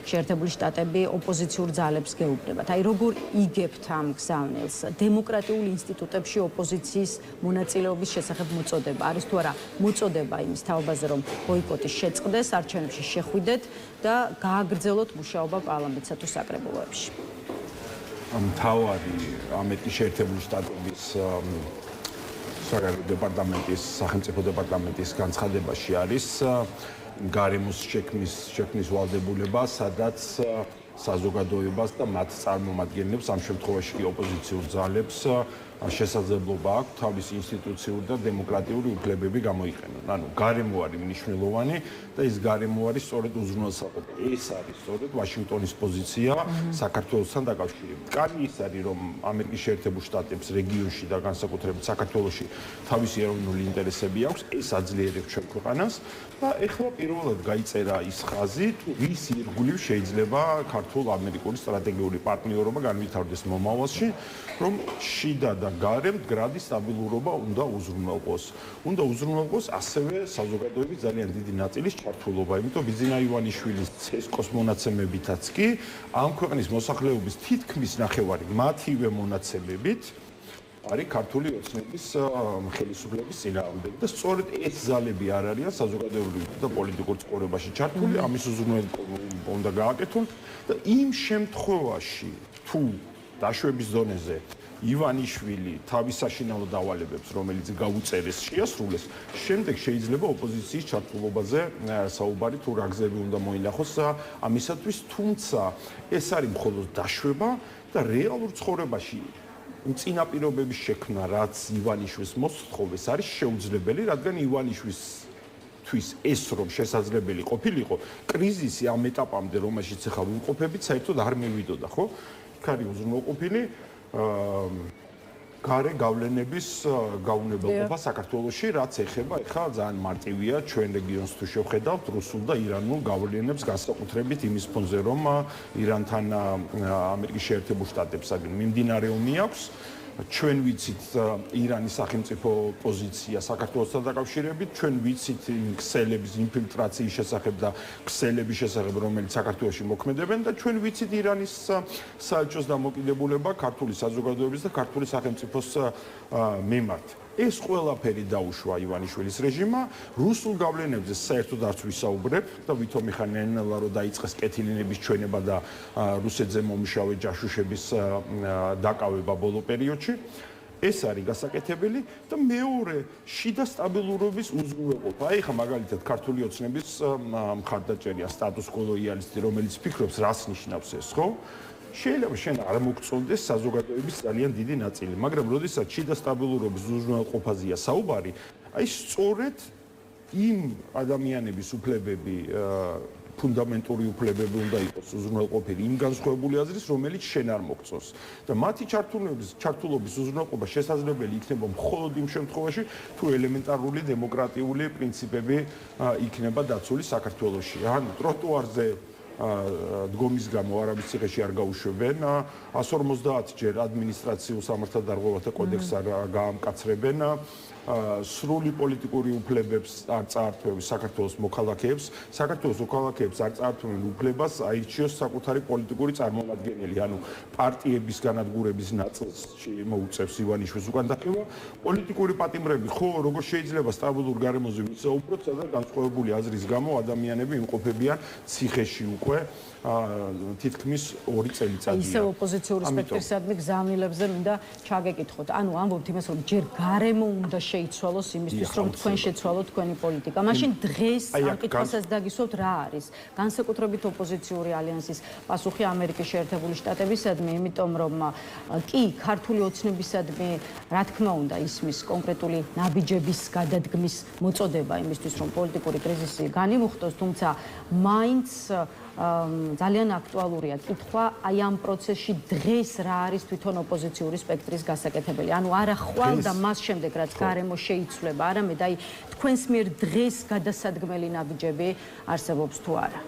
შეერთებული შტატები ოპოზიციურ ძალებს გეუბნებათ. აი როგორ იგებთ ამ გზავნილს? დემოკრატიულ ინსტიტუტებში ოპოზიციის მონაწილეობის შესახებ მოწოდება არის თუ არა მოწოდება იმის თაობაზე, რომ ბოიკოტი შეწყდეს, არჩევნებში შეხვიდეთ და გააგრძელოთ მუშაობა პარლამენტსა თუ საკრებულოებში? მთავარი ამერიკის შეერთებული შტატების სახელმწიფო დეპარტამენტის განცხადებაში არის გარემოს შექმნის ვალდებულება, სადაც საზოგადოებას და მათ წარმომადგენლებს, ამ შემთხვევაში კი ოპოზიციურ ძალებს შესაძლებლობა აქვს თავის ინსტიტუციური და დემოკრატიული უფლებები გამოიყენონ. ანუ გარემო არის მნიშვნელოვანი და ეს გარემო არის სწორედ უზრუნველსაყოფი. ეს არის სწორედ ვაშინგტონის პოზიცია საქართველოსთან დაკავშირებით. კარი ის არის, რომ ამერიკის შეერთებულ შტატებს რეგიონში და განსაკუთრებით საქართველოში თავისი ეროვნული ინტერესები აქვს, ეს აძლიერებს ჩვენ ქვეყანას და ეხლა პირველად გაიწერა ის ხაზი, თუ ვის ირგვლივ შეიძლება ქართულ-ამერიკული სტრატეგიული პარტნიორობა განვითარდეს მომავალში, რომ შიდა და გარემ მდგრადი სტაბილურობა უნდა უზრუნველყოს. უნდა უზრუნველყოს ასევე საზოგადოების ძალიან დიდი ნაწილის ჩართულობა, იმიტომ ბიზინა ივანიშვილის ცესკოს მონაცემებითაც კი ამ ქვეყნის მოსახლეობის თითქმის ნახევარი მათივე მონაცემებით არის ქართული ოცნების ხელისუფლების წინააღმდეგ და სწორედ ეს ძალები არ არიან საზოგადოებრივ და პოლიტიკურ ცხოვრებაში ჩართული, ამის უზრუნველყოფა უნდა გააკეთონ და იმ შემთხვევაში თუ დაშვების დონეზე ივანიშვილი თავის საშინაო დავალებებს, რომელიც გაუწერეს, შეასრულეს, შემდეგ შეიძლება ოპოზიციის ჩართულობაზე საუბარი თუ რა გზები უნდა მოინახოს ამისათვის, თუმცა ეს არის მხოლოდ დაშვება და რეალურ ცხოვრებაში წინაპირობების შექმნა, რაც ივანიშვილს მოსთხოვეს, არის შეუძლებელი, რადგან ივანიშვილისთვის ეს რომ შესაძლებელი ყოფილიყო, კრიზისი ამ ეტაპამდე, რომელშიც ახლა ვიმყოფებით, საერთოდ არ მივიდოდა, ხო? იქ არის უზრუნველყოფილი გარე გავლენების გაუნებელყოფა საქართველოში, რაც ეხება ახლა ძალიან მარტივია ჩვენ რეგიონს თუ შევხედავთ რუსულ და ირანულ გავლენებს განსაკუთრებით იმის ფონზე, რომ ირანთან ამერიკის შეერთებულ შტატებსაგან მიმდინარეობნი აქვს. ჩვენ ვიცით ირანის სახელმწიფო პოზიცია საქართველოსთან დაკავშირებით, ჩვენ ვიცით ქსელების ინფილტრაციის შესახებ და ქსელების შესახებ, რომელიც საქართველოში მოქმედებენ და ჩვენ ვიცით ირანის საელჩოს დამოკიდებულება ქართული საზოგადოების და ქართული სახელმწიფოს მიმართ. ეს ყველაფერი დაუშვა ივანიშვილის რეჟიმმა, რუსულ გავლენებზე საერთოდ არც ვისაუბრებ და ვითომ ხან ნელა რო დაიწყეს კეთილინების ჩვენება და რუსეთზე მომშავე ჯაშუშების დაკავება ბოლო პერიოდში. ეს არის გასაკეთებელი და მეორე შიდა სტაბილურობის უზრუნველყოფა. აი ხა მაგალითად ქართული ოცნების მხარდაჭერა სტატუს კვო რეალისტი, რომელიც ფიქრობს რას ნიშნავს ეს, ხო? შეიძლება შენ არ მოგწონდეს საზოგადოების ძალიან დიდი ნაწილი, მაგრამ როდესაც შიდა სტაბილურობის უზრუნველყოფაზეა საუბარი, აი სწორედ იმ ადამიანების უფლებები, ფუნდამენტური უფლებები უნდა იყოს უზრუნველყოფილი იმ განსხვავებული აზრის, რომელიც შენ არ მოგწონს. და მათი ჩართულობის უზრუნველყოფა შესაძლებელი იქნება მხოლოდ იმ შემთხვევაში, თუ ელემენტარული დემოკრატიული პრინციპები იქნება დაცული საქართველოში. ანუ ტროტუარზე დგომის გამო არაბის ციხეში არ გაუშვებენ 150 ჯერ ადმინისტრაციულ სამართალდარღვევათა კოდექსს არ გაამკაცრებენ სრული პოლიტიკური უფლებებს არ წაართვევს საქართველოს მოქალაქეებს არ წაართვევენ უფლებას აირჩიოს საკუთარი პოლიტიკური წარმომადგენელი ანუ პარტიების განადგურების ნაწილში მოუწევს ივანიშვილს უკან დახევა პოლიტიკური პატიმრები ხო როგორ შეიძლება სტაბილურ გარემოზე ვისაუბროთ სადაც განსხვავებული აზრის გამო ადამიანები იმყოფებიან ციხეში უკვე თითქმის 2 წელიწადია. ისე ოპოზიციური სპექტრისადმი გზავნილებზე მინდა ჩაგეკითხოთ. ანუ ამბობთ იმას, რომ ჯერ გარემო უნდა შეიცვალოს იმისთვის, რომ თქვენ შეცვალოთ თქვენი პოლიტიკა. მაშინ დღეს ამ კითხვასაც დაგისვათ რა არის? განსაკუთრებით ოპოზიციური ალიანსის პასუხი ამერიკის შეერთებული შტატებისადმი, იმიტომ რომ კი ქართული ოცნებისადმი, რა თქმა უნდა, ისმის კონკრეტული ნაბიჯების გადადგმის მოწოდება იმისთვის, რომ პოლიტიკური კრიზისი განიმუხტოს, თუმცა მაინც ძალიან აქტუალურია კითხვა აი ამ პროცესში დღეს რა არის თვითონ ოპოზიციური სპექტრის გასაკეთებელი. ანუ არა ხვალ და მას შემდეგ რაც გარემო შეიცვლება, არამედ აი თქვენს მიერ დღეს გადასადგმელი ნაბიჯები არსებობს თუ არა.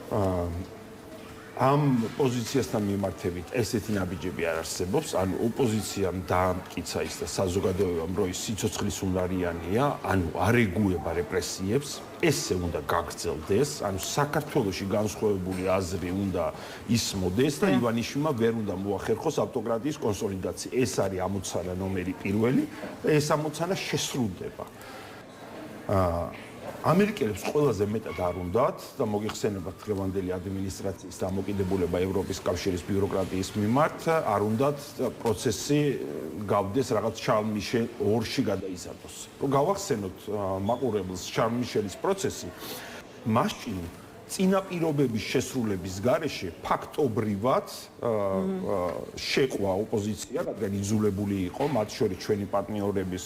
ამ პოზიციასთან მიმართებით ესეთი ნაბიჯები არ არსებობს, ანუ ოპოზიციამ დაამტკიცა ის და საზოგადოებამ რომ ის სიცოცხლის უნარიანია, ანუ არ ეგუება რეპრესიებს, ესე უნდა გაგრძელდეს, ანუ საქართველოში განსხვავებული აზრი უნდა ისმოდეს და ივანიშვილმა ვერ უნდა მოახერხოს ავტოკრატიის კონსოლიდაცია. ეს არის ამოცანა ნომერი 1 და ეს ამოცანა შესრულდება. ამერიკელებს ყველაზე მეტად არ უნდათ და მოგიხსენებათ დღევანდელი ადმინისტრაციის დამოკიდებულება ევროპის კავშირის ბიუროკრატიის მიმართ, არ უნდათ პროცესი გავდეს რაღაც შარლ მიშელ 2-ში გადაიზარდოს. რომ გავახსენოთ მაყურებელს შარლ მიშელის პროცესი, მაშინ წინაპირობების შესრულების გარეშე ფაქტობრივად შეყვა ოპოზიცია, რადგან იძულებული იყო მათ შორის ჩვენი პარტნიორების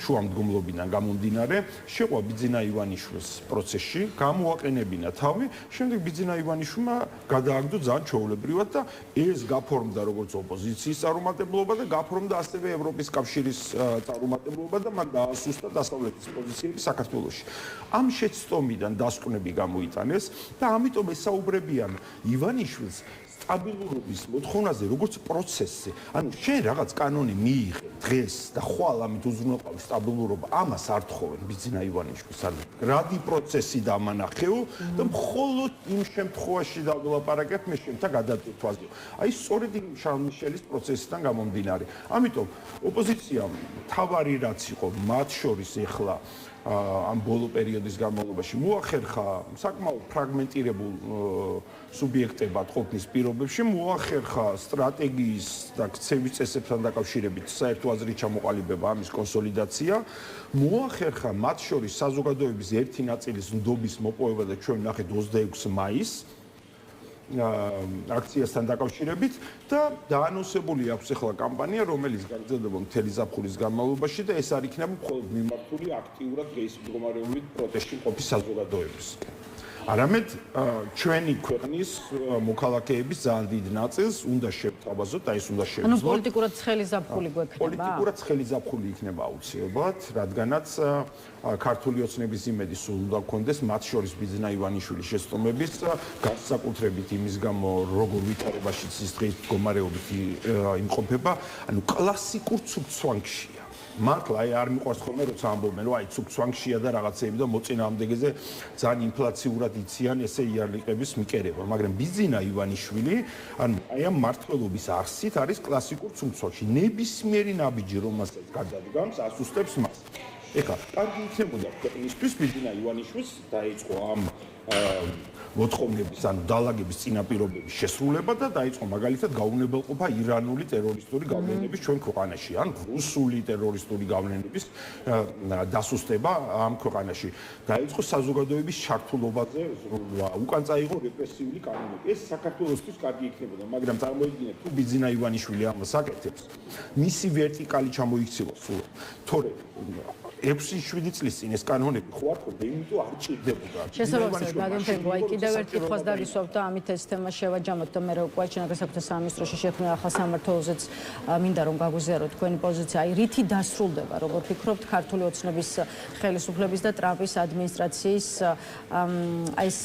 შუამდგომლობიდან გამომდინარე, შეყვა ბიძინა ივანიშვილის პროცესში, გამოაყენებინა თავი, შემდეგ ბიძინა ივანიშვილმა გადააგდო ძალიან ჩვეულებრივად და ეს გაფორმდა როგორც ოპოზიციის წარუმატებლობა და გაფორმდა ასევე ევროპის კავშირის წარუმატებლობა და მათ დაასუსტა დასავლეთის პოზიციები საქართველოში. ამ შეცდომიდან დასკვნები გამოიტანეს და ამიტომ ესაუბრებიან ივანიშვილს სტაბილურობის მოთხოვნაზე როგორც პროცესზე. ანუ შენ რაღაც კანონი მიიღე დღეს და ხვალ ამით უზრუნველყავი სტაბილურობა, ამას არ თხოვენ ბიძინა ივანიშვილს. ანუ რადი პროცესი დამანახეო და მხოლოდ იმ შემთხვევაში დავდელაპარაკებ მე შემთა გადაწყვეტაზე. აი სწორედ იმ შარლ მიშელის პროცესიდან გამომდინარე. ამიტომ ოპოზიციამ თავარი რაც იყო მათ შორის ეხლა ამ ბოლო პერიოდის განმავლობაში მოახერხა საკმაოდ ფრაგმენტირებულ სუბიექტებად ყოფნის პირობებში, მოახერხა სტრატეგიის და ქცევის წესებთან დაკავშირებით საერთო აზრით ჩამოყალიბება, ამის კონსოლიდაცია, მოახერხა მათ შორის საზოგადოების ერთი ნაწილის ნდობის მოპოვება და ჩვენ ნახეთ 26 მაისს აქციასთან დაკავშირებით და დაანონსებული აქვს ახლა კამპანია, რომელიც გაგრძელდება მთელი ზაფხულის განმავლობაში და ეს არ იქნება მხოლოდ მიმართული აქტიურად დღეის მდგომარეობით პროტესტში მყოფი საზოგადოების. არამედ ჩვენი ქვეყნის მოქალაქეების ძალიან დიდ ნაწილს უნდა შევთავაზოთ, აი ეს უნდა შევძლოთ. ანუ პოლიტიკურად ცხელი ზაფხული გვექნება? პოლიტიკურად ცხელი ზაფხული იქნება აუცილებლად, რადგანაც ქართული ოცნების იმედი სულ უნდა გქონდეს მათ შორის ბიძინა ივანიშვილის შეცდომების განსაკუთრებით იმის გამო როგორ ვითარებაშიც ის დღის მდგომარეობით იმყოფება, ანუ კლასიკურ ცუცვანგშია. მართლა აი არ მიყვარს ხოლმე როცა ამბობენ რომ აი ცუცვანგშია და რაღაცეები და მოწინააღმდეგეზე ძალიან ინფლაციურად იციან ესე იარლიყების მიკერება, მაგრამ ბიძინა ივანიშვილი ანუ აი ამ მართლობის არსით არის კლასიკურ ცუცვანგში. ნებისმიერი ნაბიჯი რომელსაც გადადგამს ასუსტებს მას. ეხლა კარგი იქნებოდა ქვეყნისთვის ბიძინა ივანიშვილს დაიწყო ამ მოთხოვნების ანუ დალაგების წინაპირობების შესრულება და დაიწყო მაგალითად გაუნებელყოფა ირანული ტერორისტული გავლენების ჩვენ ქვეყანაში, ან რუსული ტერორისტული გავლენების დასუსტება ამ ქვეყანაში. დაიწყო საზოგადოების ჩართულობაზე ზრუნვა, უკან წაიღო რეპრესიული კანონები. ეს საქართველოსთვის კარგი იქნებოდა, მაგრამ წარმოიდგინეთ, თუ ბიძინა ივანიშვილი ამას აკეთებს, მისი ვერტიკალი ჩამოიქცილოს სულ. თორე 6-7 წლის წინ ეს კანონები ხო არ ქონდა, იმიტომ არ ჭირდებოდა. შესაძლოა გადამფრენგო, აი კიდევ ერთ კითხვას დავისვავთ და ამით ეს თემა შევაჯამოთ და მე უკვე ჩვენგან საფრთხე სამინისტროში შექმნა ახალ სამმართველოზეც მინდა რომ გაგვიზიაროთ თქვენი პოზიცია. აი რითი დასრულდება, როგორ ფიქრობთ, ქართული ოცნების ხელისუფლების და ტრამპის ადმინისტრაციის აი ეს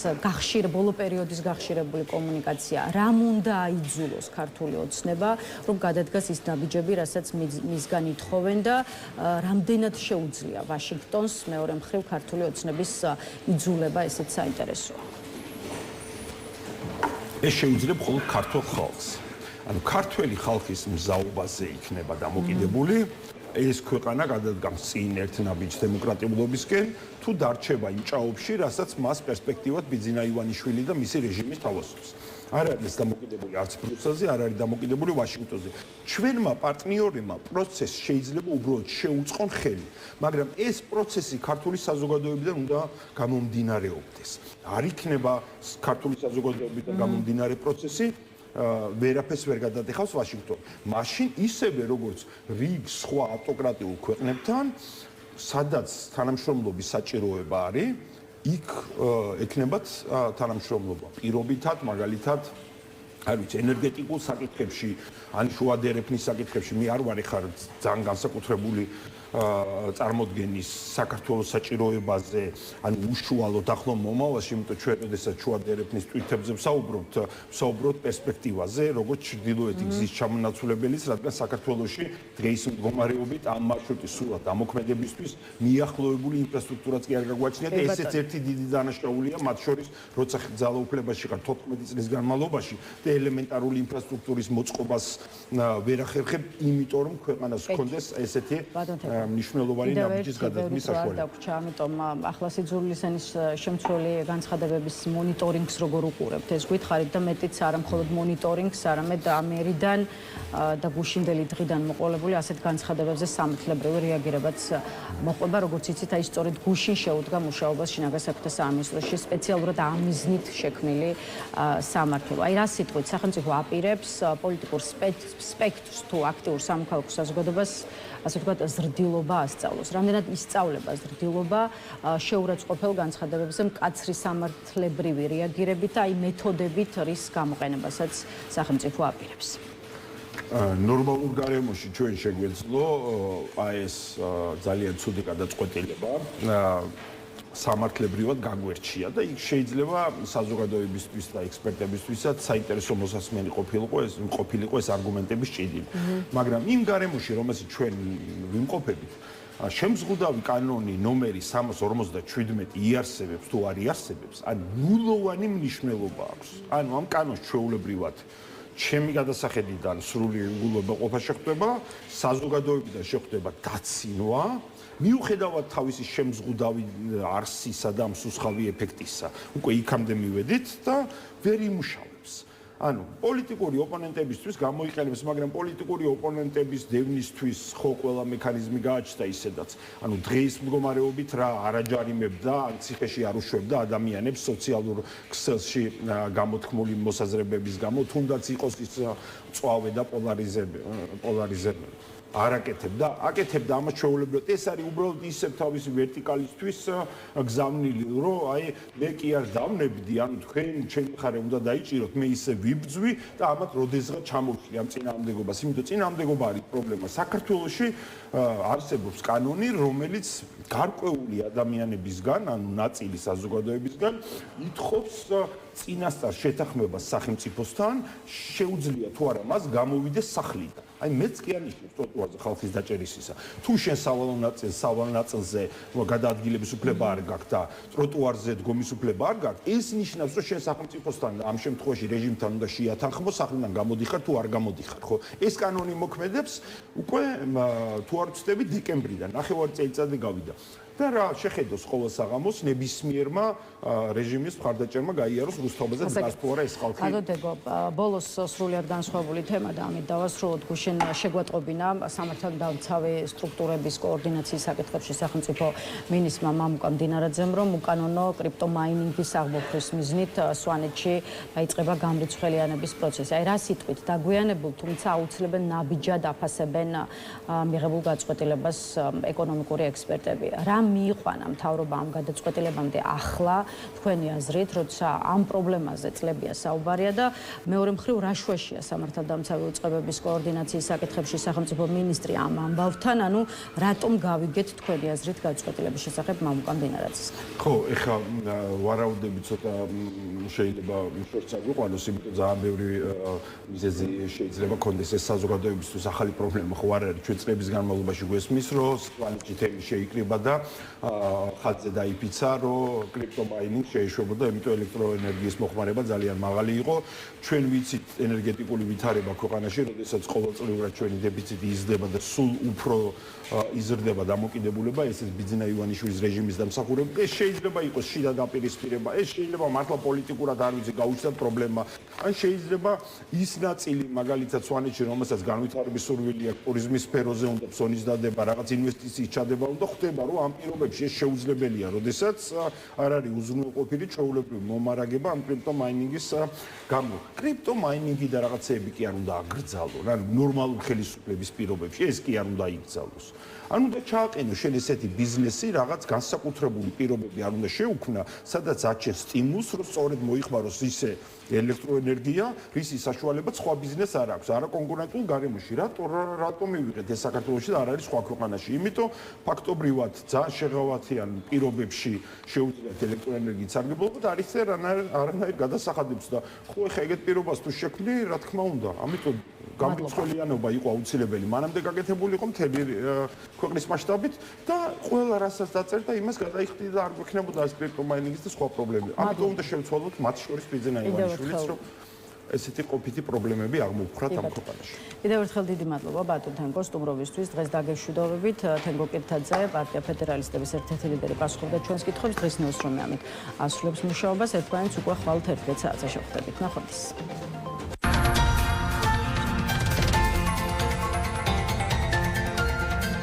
ბოლო პერიოდის გახშირებული კომუნიკაცია, რამ უნდა აიძულოს ქართული ოცნება, რომ გადადგას ის ნაბიჯები, რასაც მისგან ითხოვენ და რამდენად შეუძლია ვაშინგტონს მეორე მხრივ ქართული ოცნების იძულება, ესეც საინტერესოა. ეს შეუძლია მხოლოდ ქართულ ხალხს. ანუ ქართველი ხალხის მზაობაზე იქნება დამოკიდებული ეს ქვეყანა გადადგამს წინ ერთ ნაბიჯს დემოკრატიულობისკენ, თუ დარჩება იმ ჭაობში, რასაც მას პერსპექტივად ბიძინა ივანიშვილი და მისი რეჟიმი თავაზობს. არ არის დამოკიდებული არც ბრიუსელზე, არ არის დამოკიდებული ვაშინგტონზე. ჩვენმა პარტნიორებმა პროცესს შეიძლება უბრალოდ შეუწყონ ხელი, მაგრამ ეს პროცესი ქართული საზოგადოებიდან უნდა გამომდინარეობდეს. არ იქნება ქართული საზოგადოებიდან გამომდინარე პროცესი, ვერაფერს ვერ გადადეხავს ვაშინგტონი. მაშინ ისევე როგორც რიგ სხვა ავტოკრატიულ ქვეყნებთან, სადაც თანამშრომლობის საჭიროება არის, იქ ექნებათ თანამშრომლობა პირობითად, მაგალითად, არ ვიცი, ენერგეტიკულ საკითხებში, ან შუადერეფნის საკითხებში, მე არ ვარ ეხლა ძალიან განსაკუთრებული წარმოდგენის საქართველოს საჭიროებაზე, ან უშუალოდ ახლო მომავალში, იმიტომ ჩვენ შესაძლოა შუადერეფნის თვითებზე ვსაუბრობთ პერსპექტივაზე, როგორც ჩრდილოეთი გზის ჩამონაცვლებელის, რადგან საქართველოში დღეის მდგომარეობით ამ მარშრუტის სრულად ამოქმედებისთვის მიახლოებული ინფრასტრუქტურაც კი არ გაგვაჩნია და ესეც ერთი დიდი დანაშაულია, მათ შორის, როცა ძალაუფლებაში ხარ 14 წლის განმავლობაში და ელემენტარული ინფრასტრუქტურის მოწყობას ვერ ახერხებ, იმიტომ რომ ქვეყანას ჰქონდეს ესეთი მნიშვნელოვანი ნაბიჯის გადადგმის საშუალება. დაგვრჩა, ამიტომ ახლა სიძულვილისენის შემცველი განცხადებების მონიტორინგს როგორ უყურებთ? ეს გითხარით და მეტიც არა მხოლოდ მონიტორინგს, არამედ ამერიდან და გუშინდელი დღიდან მოყოლებული ასეთ განცხადებებზე სამართლებრივი რეაგირებაც მოყვება, როგორც იცით, აი სწორედ გუშინ შეუდგა მუშაობას შინაგან საქმეთა სამინისტროში სპეციალურად ამ მიზნით შექმნილი სამართლობა. აი რა სიტყვით სახელმწიფო აპირებს პოლიტიკურ სპექტრს თუ აქტიურ სამოქალაქო საზოგადოებას ასე ვთქვათ ზრდილობა ასწავლოს. რამდენად ისწავლება ზრდილობა შეურაცხყოფელ განცხადებებზე მკაცრი სამართლებრივი რეაგირებით და აი მეთოდებით რის გამოყენებასაც სახელმწიფო აპირებს. ნორმალურ გარემოში ჩვენ შეგვეძლო აი ეს ძალიან ცუდი გადაწყვეტილება სამართლებრივად გაგვერჩია და იქ შეიძლება საზოგადოებისთვის და ექსპერტებისთვისაც საინტერესო მოსასმენი ყოფილიყო ეს არგუმენტების ჭიდილი. მაგრამ იმ გარემოში, რომელსაც ჩვენ ვიმყოფებით, შემზღუდავი კანონი ნომერი 357 იარსებებს თუ არ იარსებებს, ან ნულოვანი მნიშვნელობა აქვს. ანუ ამ კანონს ჩვეულებრივად ჩემი გადასახედიდან სრული უგულოება შეხვდება, საზოგადოებიდან შეხვდება დაცინვა, მიუხედავად თავისი შემზღუდავი არსისა და მსუსხავი ეფექტისა, უკვე იქამდე მივედით და ვერ იმუშავებს. ანუ პოლიტიკური ოპონენტებისთვის გამოიყენებს, მაგრამ პოლიტიკური ოპონენტების დევნისთვის ხო ყველა მექანიზმი გააჩნდა ისედაც. ანუ დღის მდგომარეობით რა არაჯარიმებდა, ციხეში არ უშვებდა ადამიანებს სოციალურ ქსელში გამოთქმული მოსაზრებების გამო, თუნდაც იყოს ის წვავე და პოლარიზება. აკეთებდა ამას ჩვეულებრივად. ეს არის უბრალოდ ისევ თავისი ვერტიკალისთვის გზავნილი, რომ აი მე კი არ დავნებდი, ანუ თქვენ ჩემი მხარე უნდა დაიჭიროთ, მე ისე ვიბძვი და ამათ როდესღაც ჩამოვშლი ამ წინააღმდეგობას. იმიტომ წინააღმდეგობა არის პრობლემა. საქართველოში არსებობს კანონი, რომელიც გარკვეული ადამიანებისგან, ანუ ნაწილი საზოგადოებისგან ითხოვს წინასწარ შეთანხმებას სახელმწიფოსთან, შეუძლია თუ არა მას გამოვიდეს სახლიდან. აი მეც კი არ ნიშნავს ტროტუარზე ხალხის დაჭერისისა. თუ შენ სავალ ნაწილზე გადაადგილების უფლება არ გაქვს და ტროტუარზე დგომის უფლება არ გაქვს, ეს ნიშნავს, რომ შენ სახელმწიფოსთან ამ შემთხვევაში რეჟიმთან უნდა შეათანხმო, სახლიდან გამოდიხარ თუ არ გამოდიხარ, ხო? ეს კანონი მოქმედებს უკვე თუ არ ვცდები დეკემბრიდან, 9 წელიწადი გავიდა. და რა შეხედოს ყოველ საღამოს ნებისმიერმა რეჟიმის მხარდაჭერმა გაიაროს რუსთავაზე დასფორა ეს ხალხი. გადოდეგო ბოლოს სრულიად განსხვავებული თემა და ამით დავასრულოთ. გუშინ შეგვატყობინა სამართალდამცავი სტრუქტურების კოორდინაციის საკითხებში სახელმწიფო მინისტრმა მამუკა მდინარაძემ, რომ უკანონო კრიპტომაინინგის აღმოფხვის მიზნით სვანეთში დაიწყება გამრიცხველიანების პროცესი. აი რა სიტყვით დაგვიანებულ, თუმცა აუცილებლად ნაბიჯად აფასებენ მიღებულ გაწყვეტილებას ეკონომიკური ექსპერტები. რა მიიყვანა მთავრობა ამ გადაწყვეტილებამდე ახლა თქვენი აზრით, როცა ამ პრობლემაზე წლებია საუბარია და მეორე მხრივ რა შუაშია სამართალდამცავი უწყებების კოორდინაციის საკითხებში სახელმწიფო მინისტრი ამ ამბავთან, ანუ რატომ გავიგეთ თქვენი აზრით გადაწყვეტილების შესახებ მამუკა მდინარაძისგან? ხო, ეხლა ვარაუდები ცოტა შეიძლება შორს აგვიყვანოს, იმიტომ ძალიან ბევრი მიზეზი შეიძლება კონდეს ეს საზოგადოებისთვის ახალი პრობლემა ხო არ არის. ჩვენ წლების განმავლობაში გვესმის, რომ სვანეთში თემი შეიკრიბა და ხაზზე დაიფიცა, რომ კრიპტომაინინგი შეეშვებოდა, იმიტომ ელექტროენერგიის მოხმარება ძალიან მაღალი იყო. ჩვენ ვიცით ენერგეტიკული ვითარება ქვეყანაში, როდესაც ყოველწლიურად ჩვენი დეფიციტი იზრდება და სულ უფრო იზრდება დამოკიდებულება, ესეც ბიძინა ივანიშვილის რეჟიმის დამსახურება. ეს შეიძლება იყოს შიდა დაპირისპირება, ეს შეიძლება მართლა პოლიტიკურად არ ვიცი გაუჩნდათ პრობლემა. ან შეიძლება ის ნაწილი, მაგალითად სვანეთში, რომელსაც განვითარების სურვილი აქვს, ტურიზმის სფეროზე უნდა ფსონის დადება, რაღაც ინვესტიციის ჩადება უნდა ხდება, რომ ამ პირობებში ეს შეუძლებელია, როდესაც არ არის უზრუნველყოფილი ჩვეულებრივი მომარაგება ამ კრიპტომაინინგის გამო. კრიპტომაინინგი და რაღაცეები კი არ უნდა აკრძალონ, ან ნორმალურ ხელისუფლების პირობებში ეს კი არ უნდა იკრძალოს. ან უნდა ჩააყენოს შენ ესეთი ბიზნესი, რაღაც განსაკუთრებული პირობები არ უნდა შეუქმნა, სადაც აჩენს სტიმულს, რომ სწორედ მოიხმაროს ისე ელექტროენერგია, რისი საშუალება სხვა ბიზნესს არ აქვს, არა კონკურენტულ გარემოში. რატომ მივიღეთ ეს საქართველოში და არ არის სხვა ქვეყანაში? იმიტომ ფაქტობრივად ძალიან შეღავათიან პირობებში შეუძლიათ ელექტროენერგიის სარგებლობა და არის არანაირ გადასახადებს და ხო ეხა ეგეთ პირობას თუ შექმნი, რა თქმა უნდა, ამიტომ გამრიცხველიანობა იყო აუცილებელი. მანამდე გაკეთებული იყო მთელი ქვეყნის მასშტაბით და ყველა რასაც დაწერდა და იმას გადაიხდიდა და არ გვექნებოდა ეს კრიპტომაინინგის და სხვა პრობლემები. ამიტომ უნდა შევცვალოთ მათ შორის ბიძინა ივანიშვილიც, რომ ესეთი ყოფითი პრობლემები აღმოფხვრათ ამ ქვეყანაში. კიდევ ერთხელ დიდი მადლობა ბატონ თენგო სტუმრობისთვის. დღეს დაგეშვიდობებით. თენგო კირთაძე, პარტია ფედერალისტების ერთ-ერთი ლიდერი პასუხობდა ჩვენს კითხვებს. დღეს ნიუზრუმი ამით ასრულებს მუშაობას. ერთმანეთს უკვე ხვალთ 11 საათზე შევხვდებით. ნახვამდის.